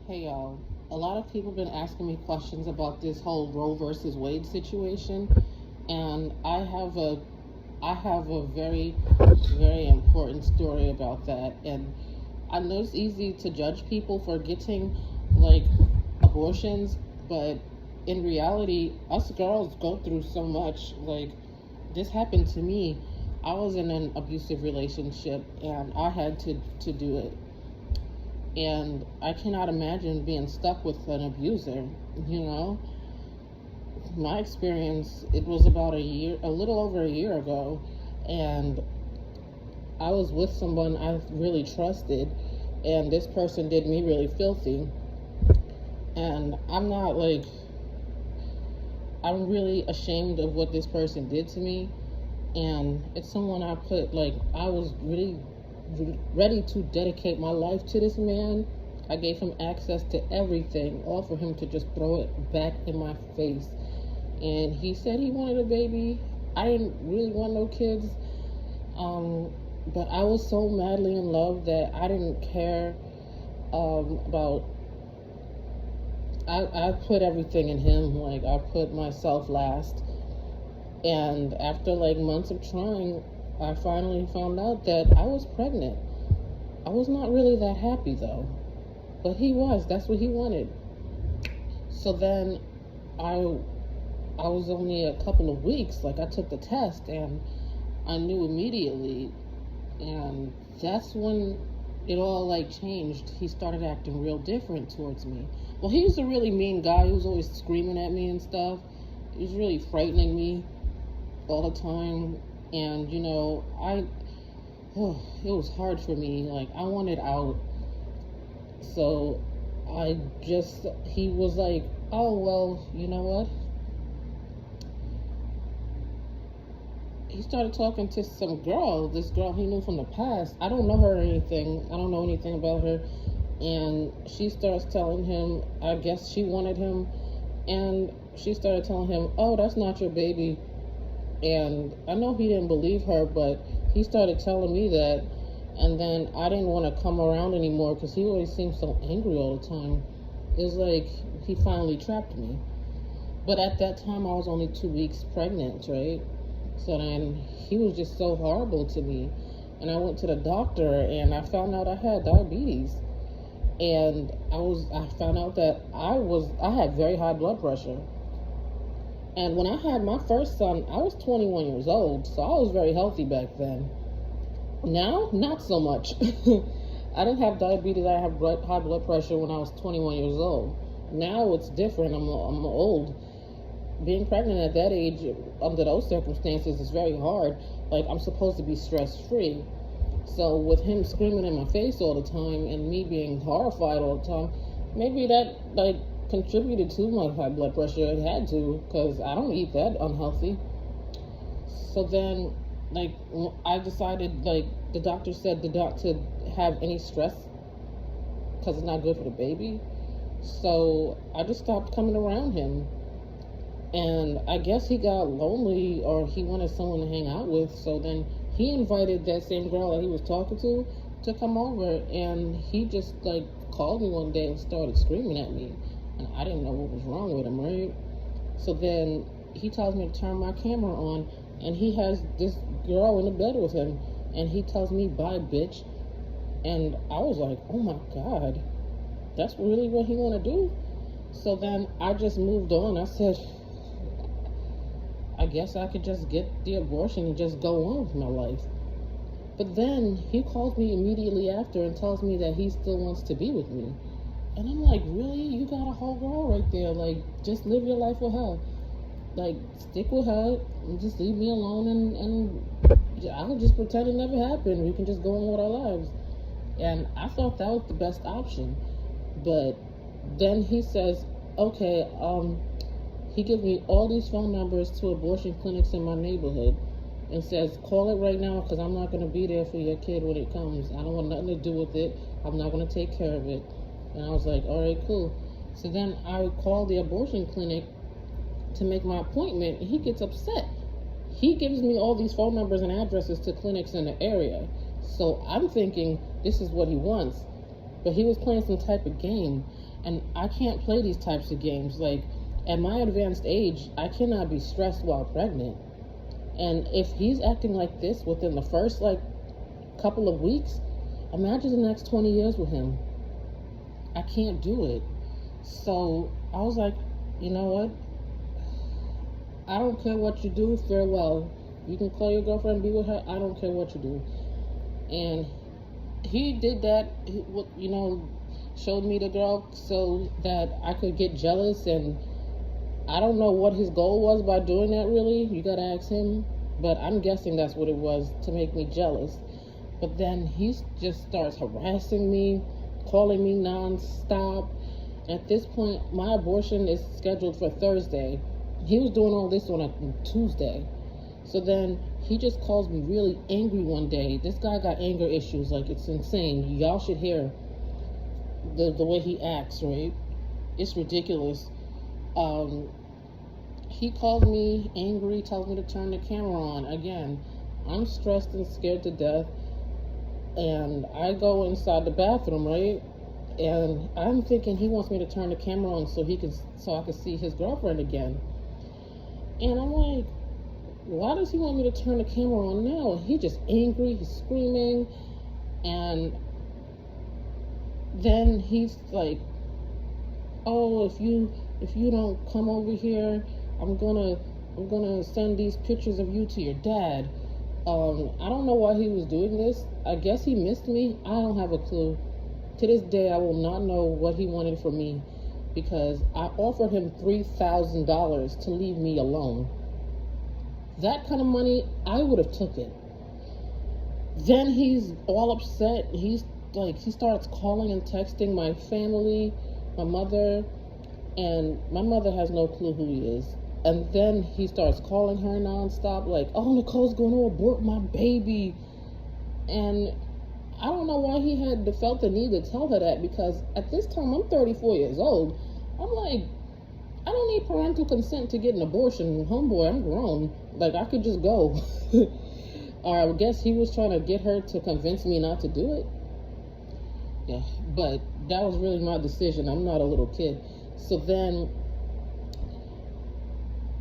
Hey y'all, a lot of people have been asking me questions about this whole Roe versus Wade situation, and I have a very important story about that. And I know it's easy to judge people for getting like abortions, but in reality, us girls go through so much. Like this happened to me. I was in an abusive relationship, and I had to do it, and I cannot imagine being stuck with an abuser. You know, my experience, it was about a little over a year ago, and I was with someone I really trusted, and this person did me really filthy. And I'm really ashamed of what this person did to me, and it's someone I was really ready to dedicate my life to this man. I gave him access to everything, all for him to just throw it back in my face. And he said he wanted a baby. I didn't really want no kids, but I was so madly in love that I didn't care about. I put everything in him. Like I put myself last. And after like months of trying, I finally found out that I was pregnant. I was not really that happy though, but he was. That's what he wanted. So then I I was only a couple of weeks. Like I took the test and I knew immediately, and that's when it all like changed. He started acting real different towards me. Well, he was a really mean guy. He was always screaming at me and stuff. He was really frightening me all the time, and it was hard for me. Like I wanted out, so he was like, oh well, you know what? He started talking to some girl, this girl he knew from the past. I don't know her or anything. I don't know anything about her. And she starts telling him, I guess she wanted him. And she started telling him, oh, that's not your baby. And I know he didn't believe her, but he started telling me that. And then I didn't want to come around anymore because he always seemed so angry all the time. It was like he finally trapped me. But at that time, I was only 2 weeks pregnant, right? So then he was just so horrible to me. And I went to the doctor and I found out I had diabetes. And I found out that I had very high blood pressure. And when I had my first son, I was 21 years old, so I was very healthy back then. Now, not so much. I didn't have diabetes. I had high blood pressure when I was 21 years old. Now it's different. I'm old. Being pregnant at that age, under those circumstances, is very hard. Like, I'm supposed to be stress-free. So with him screaming in my face all the time and me being horrified all the time, maybe that, like, contributed to my high blood pressure. It had to, because I don't eat that unhealthy. So then, like, I decided, like, the doctor said not to have any stress because it's not good for the baby. So I just stopped coming around him. And I guess he got lonely or he wanted someone to hang out with. So then he invited that same girl that he was talking to come over. And he just, like, called me one day and started screaming at me. And I didn't know what was wrong with him, right? So then he tells me to turn my camera on, and he has this girl in the bed with him, and he tells me, bye, bitch. And I was like, oh my God, that's really what he want to do? So then I just moved on. I said, I guess I could just get the abortion and just go on with my life. But then he calls me immediately after and tells me that he still wants to be with me. And I'm like, really? You got a whole girl right there. Like, just live your life with her. Like, stick with her and just leave me alone, and I'll just pretend it never happened. We can just go on with our lives. And I thought that was the best option. But then he says, okay, he gives me all these phone numbers to abortion clinics in my neighborhood and says, call it right now because I'm not going to be there for your kid when it comes. I don't want nothing to do with it. I'm not going to take care of it. And I was like, all right, cool. So then I called the abortion clinic to make my appointment. And he gets upset. He gives me all these phone numbers and addresses to clinics in the area. So I'm thinking this is what he wants. But he was playing some type of game. And I can't play these types of games. Like, at my advanced age, I cannot be stressed while pregnant. And if he's acting like this within the first, like, couple of weeks, imagine the next 20 years with him. I can't do it. So I was like, you know what? I don't care what you do, farewell. You can call your girlfriend and be with her. I don't care what you do. And he did that, showed me the girl so that I could get jealous. And I don't know what his goal was by doing that, really. You gotta ask him. But I'm guessing that's what it was, to make me jealous. But then he just starts harassing me, calling me non-stop. At this point, my abortion is scheduled for Thursday. He was doing all this on a Tuesday. So then he just calls me really angry one day. This guy got anger issues, like, it's insane. Y'all should hear the way he acts, right? It's ridiculous. He calls me angry, tells me to turn the camera on. Again, I'm stressed and scared to death. And I go inside the bathroom, right? And I'm thinking he wants me to turn the camera on so I can see his girlfriend again. And I'm like, why does he want me to turn the camera on now? He's just angry, he's screaming. And then he's like, oh, if you don't come over here, I'm gonna send these pictures of you to your dad. I don't know why he was doing this. I guess he missed me. I don't have a clue. To this day, I will not know what he wanted from me, because I offered him $3,000 to leave me alone. That kind of money, I would have took it. Then he's all upset. He starts calling and texting my family, my mother, and my mother has no clue who he is. And then he starts calling her nonstop, like, oh, Nicole's going to abort my baby. And I don't know why he had felt the need to tell her that, because at this time, I'm 34 years old. I'm like, I don't need parental consent to get an abortion. Homeboy, I'm grown. Like, I could just go. Or I guess he was trying to get her to convince me not to do it. Yeah, but that was really my decision. I'm not a little kid. So then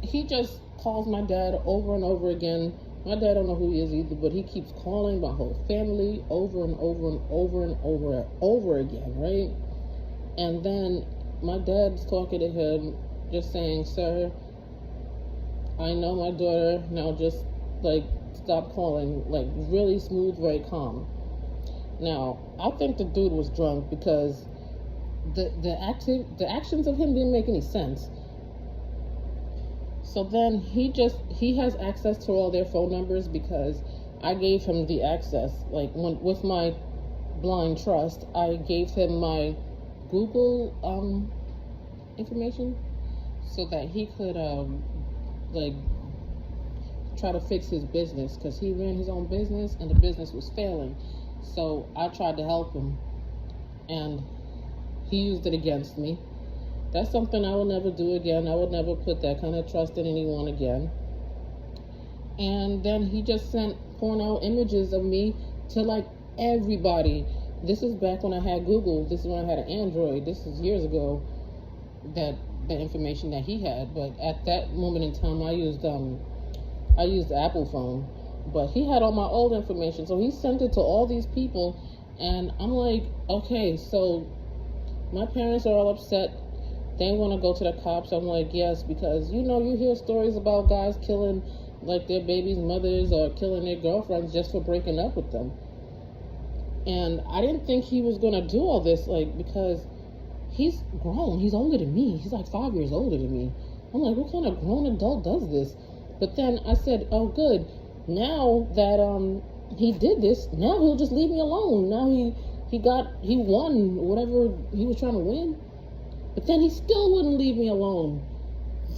he just calls my dad over and over again. My dad don't know who he is either, but he keeps calling my whole family over and over and over and over again, right? And then my dad's talking to him, just saying, sir, I know my daughter, now just, like, stop calling. Like, really smooth, very calm. Now, I think the dude was drunk, because the actions of him didn't make any sense. So then he has access to all their phone numbers, because I gave him the access. Like, with my blind trust, I gave him my Google information so that he could like, try to fix his business, because he ran his own business and the business was failing. So I tried to help him, and he used it against me. That's something I will never do again. I would never put that kind of trust in anyone again. And then he just sent porno images of me to, like, everybody. This is back when I had Google. This is when I had an Android. This is years ago, that the information that he had. But at that moment in time, I used the Apple phone. But he had all my old information, so he sent it to all these people. And I'm like, okay, so my parents are all upset. They want to go to the cops. I'm like, yes, because, you hear stories about guys killing, like, their babies' mothers, or killing their girlfriends just for breaking up with them. And I didn't think he was going to do all this, like, because he's grown. He's older than me. He's like 5 years older than me. I'm like, what kind of grown adult does this? But then I said, oh, good. Now that he did this, now he'll just leave me alone. Now he won whatever he was trying to win. But then he still wouldn't leave me alone.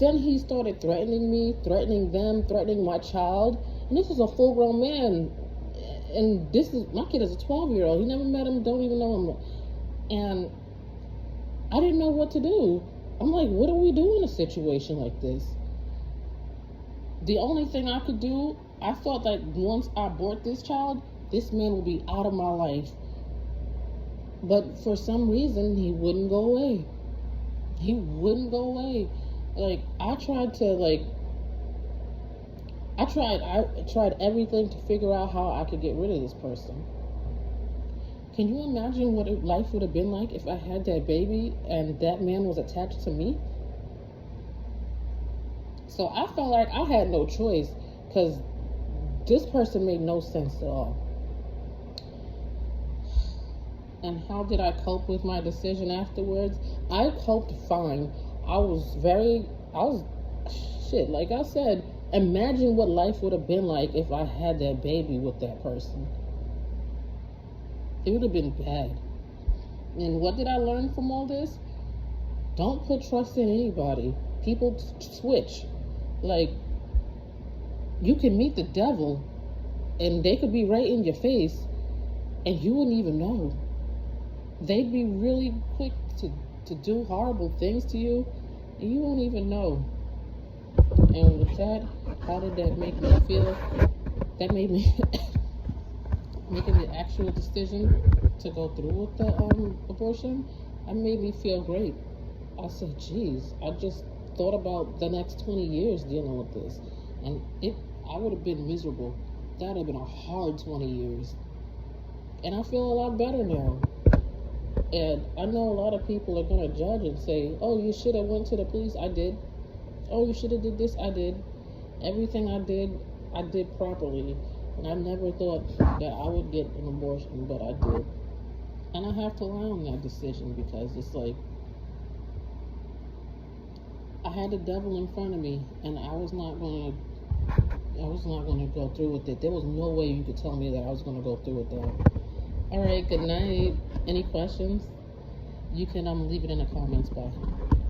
Then he started threatening me, threatening them, threatening my child. And this is a full-grown man. And my kid is a 12-year-old. He never met him, don't even know him. And I didn't know what to do. I'm like, what do we do in a situation like this? The only thing I could do, I thought that once I abort this child, this man will be out of my life. But for some reason, he wouldn't go away. He wouldn't go away. Like I tried everything to figure out how I could get rid of this person. Can you imagine what life would have been like if I had that baby and that man was attached to me? So I felt like I had no choice because this person made no sense at all. And how did I cope with my decision afterwards? I coped fine. I was, shit, like I said, imagine what life would have been like if I had that baby with that person. It would have been bad. And what did I learn from all this? Don't put trust in anybody. People switch. Like, you can meet the devil and they could be right in your face and you wouldn't even know. They'd be really quick to do horrible things to you and you won't even know. And with that, how did that make me feel? That made me making the actual decision to go through with the abortion. That made me feel great. I said, geez, I just thought about the next 20 years dealing with this. And I would have been miserable. That would have been a hard 20 years. And I feel a lot better now. And I know a lot of people are going to judge and say, oh, you should have went to the police. I did. Oh, you should have did this. I did. Everything I did properly. And I never thought that I would get an abortion, but I did. And I have to lie on that decision because it's like, I had the devil in front of me and I was not going to go through with it. There was no way you could tell me that I was going to go through with that. All right, good night. Any questions? You can leave it in the comments. Bye.